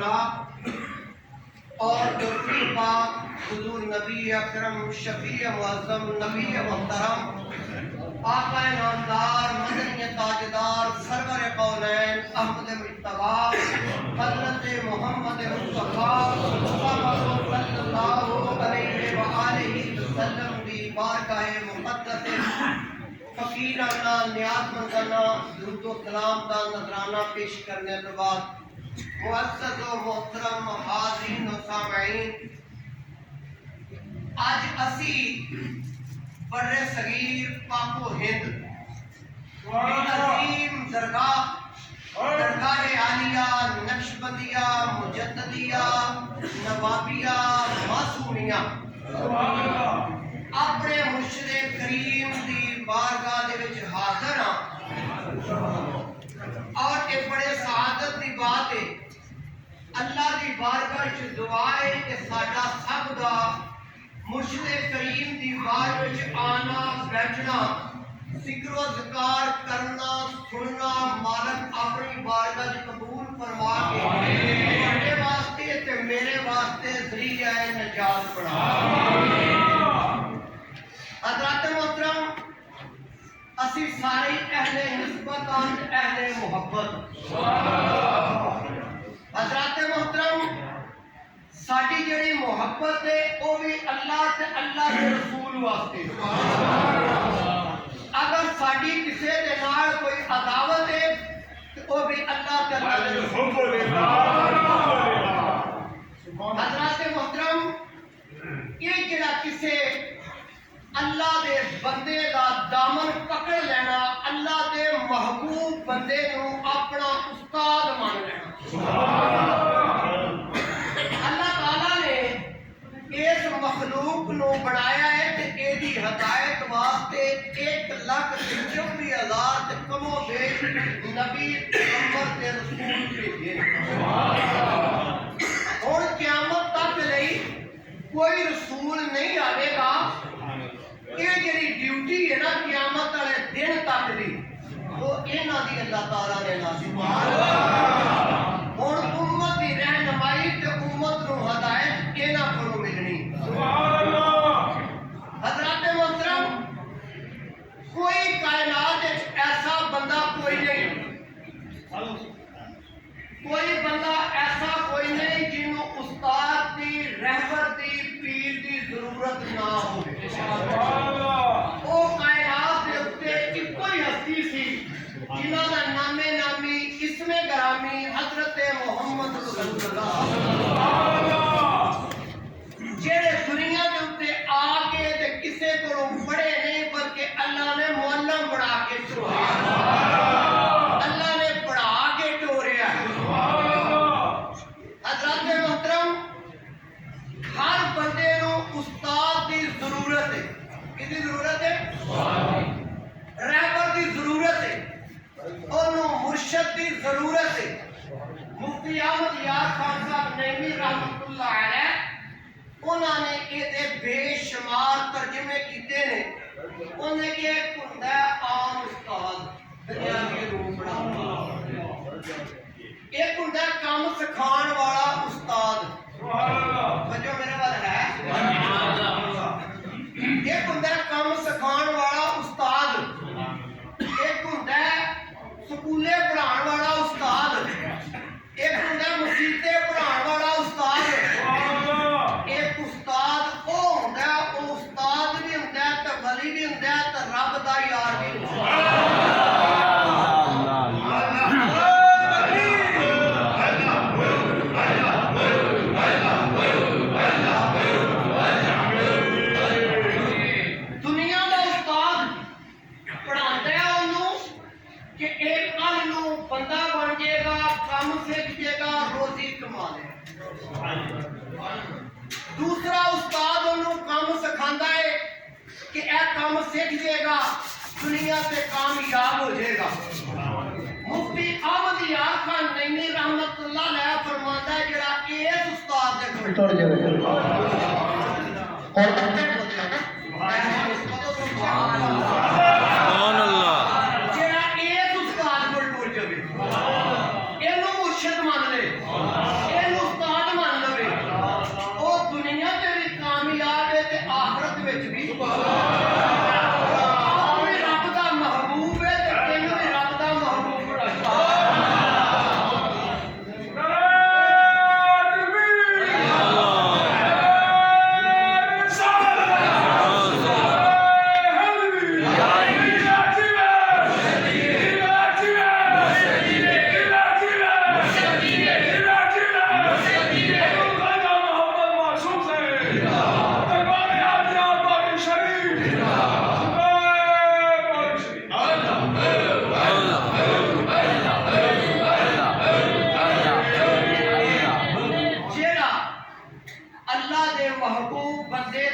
सलाह और दुरूद पाक हुजूर नबी अकरम शफी मुअज़्ज़म नबी मोहतरम आका नामदार मदनी ताजदार सरवर कौनैन अहमद मुज्तबा हज़रत मोहम्मद मुस्तफ़ा सल्लल्लाहु अलैहि व आलिहि वसल्लम की बारगाह मुक़द्दस फ़कीराना नियाज़मंदाना दुरूद व सलाम का नज़राना पेश करने के बाद मुअज़्ज़ज़ व मोहतरम हाज़रीन व सामईन, आज असी बर्रे सगीर पाको हिंद अजीम दरगाह आलिया नक्शबंदिया मुजद्ददिया नवाबिया मासूमिया अपने मुर्शिदे करीम की बारगाह दे विच हाज़र हां और एक बड़े सआदत की बात है। अल्लाह की बारगाह च दुआ है कि साडा सब दा मुर्शिदे करीम की बारगाह च आना बैठना जिक्र ज़िकार करना सुनना मालक अपनी बारगाह च कबूल फरमा के मेरे वास्ते ते मेरे वास्ते ज़रिया निजात बना। हज़रात मोहतरम, असी सारे अहले निस्बत अहले मुहब्बत। हज़रात मोहतरम, साडी जिहड़ी मुहब्बत है वो भी अल्लाह ते अल्लाह के रसूल वास्ते। अगर साडी किसी दे नाल कोई अदावत है तो वो भी अल्लाह ते अल्लाह के रसूल। हज़रात मोहतरम, ये जिहड़ा किसी अल्लाह दे बंदे दा दामन पकड़ लेना, अल्लाह दे महबूब बंदे नूं अपना उस्ताद मान लेना। अल्लाह ताला ने इस मखलूक नूं बनाया है ते एदी हदायत वास्ते 1,94,000 ते कमो बेश नबी पैगंबर ते रसूल भेजे। हुण क़यामत तक लई कोई रसूल नहीं आवेगा। ये जिहड़ी ड्यूटी है ना क़यामत वाले दिन तक दी, वो इन्हां दी अल्लाह ताला ने नाज़िल की। हुण उम्मत दी रहनुमाई ते उम्मत नूं हदायत इन्हां कोलों मिलनी। हज़रात मोहतरम, कोई कायनात विच ऐसा बंदा कोई नहीं, कोई बंदा ऐसा कोई नहीं जिन्हों उस्ताद दी रहबर दी पीर दी जरूरत ना हो। वो कायनात दे उत्ते इक्को ही हस्ती सी जिन्हां दा नामे नामी इसमे गरामी हज़रत मोहम्मद रसूलुल्लाह जेड़े दुनिया के उत्ते आके ते किसे कोलों पढ़े नहीं बल्कि अल्लाह ने मुअल्लम बना के छोड़े, अल्लाह ने पढ़ा के टोरिया। हज़रात मोहतरम, हर बंदे नूं उस्ताद की जरूरत है। किसकी जरूरत है? रहबर की जरूरत है, ओनू मुर्शद की जरूरत है। मुफ्ती अहमद यार खान साहब नईमी रहमतुल्लाह अलैह उन्होंने ये बेशुमार तर्जमे किए ने। उन्हें एक हुंदा आम उस्ताद दुनियावी रूप पढ़ाउंदा, एक हुंदा काम सिखाण वाला उस्ताद। बच्चो मेरे वाल है, एक हुंदा काम सिखाण वाला उस्ताद, एक हुंदा स्कूले पढ़ाण वाला उस्ताद, एक हुंदा मसीते पढ़ाण वाला उस्ताद। एक उस्ताद वो हुंदा, वो उस्ताद भी हुंदा ते वली भी हुंदा ते रब दा यार भी हुंदा। दूसरा उस्ताद उन्होंने काम सिखाता है कि यह काम सीख जाएगा, दुनिया से कामयाब हो जाएगा। मुफ्ती अहमद यार खान नईमी रहमतुल्लाह अलैह फरमाता है जेड़ा इस उस्ताद दे कोल टुर जावे सुभान अल्लाह, जेड़ा इस उस्ताद कोल टुर जावे, इहनू मुर्शिद मान ले, इहनू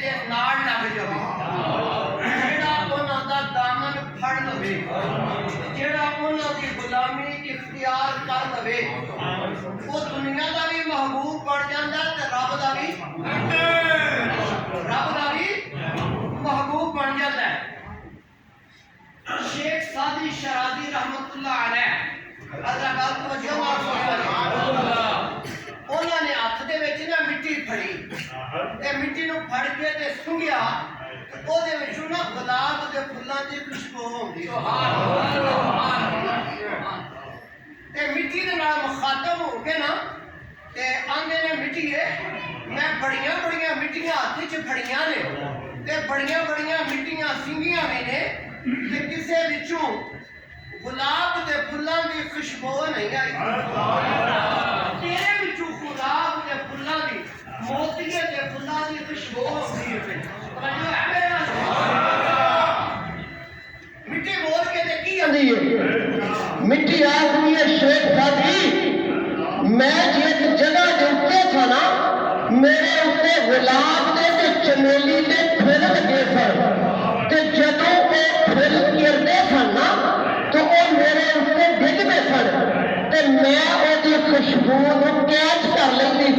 दे नाल लग जावे, जेड़ा उन्हां दा दामन फड़ लवे, जेड़ा उन्हां दी गुलामी इख्तियार कर लवे, वो दुनिया दा भी महबूब बन जांदा ते रब दा भी महबूब बन जाता है। शेख सादी शरादी रहमतुल्लाह अलैह अल्लाह तवज्जो मार उन्होंने हाथ दे विच ना मिट्टी फड़ी ते मिट्टी नूं फड़ के ते सुंघिया, ओदे विचों ना गुलाब दे फुल्लां दी खुशबू होंदी। ते मिट्टी दे नाल मुखातब हो के ना ते आंदे ने मिट्टीए मैं बड़ियां बड़ियां मिट्टियां हाथ च फड़ियां ने ते बड़ियां बड़ियां मिट्टियां सिंघियां भी ने ते किसे विचों गुलाब दे फुल्लां दी खुशबू नहीं आई। तेरे विचों गुलाब दे फुल्लां दी मोतिये दे फुल्लां दी खुशबू आउंदी है। समझो है मेरे नाल मिट्टी बोल के ते की आंदी है? मिट्टी आखदी है शेख सादी मैं जिस जगह दे उत्ते था ना मेरे उत्ते गुलाब दे ते चमेली दे फुल लगे सन ते जदों वो फुल गिरदे सन ना तो वो मेरे उत्ते डिगदे सन ते मैं ओदी खुशबू नूं कैच कर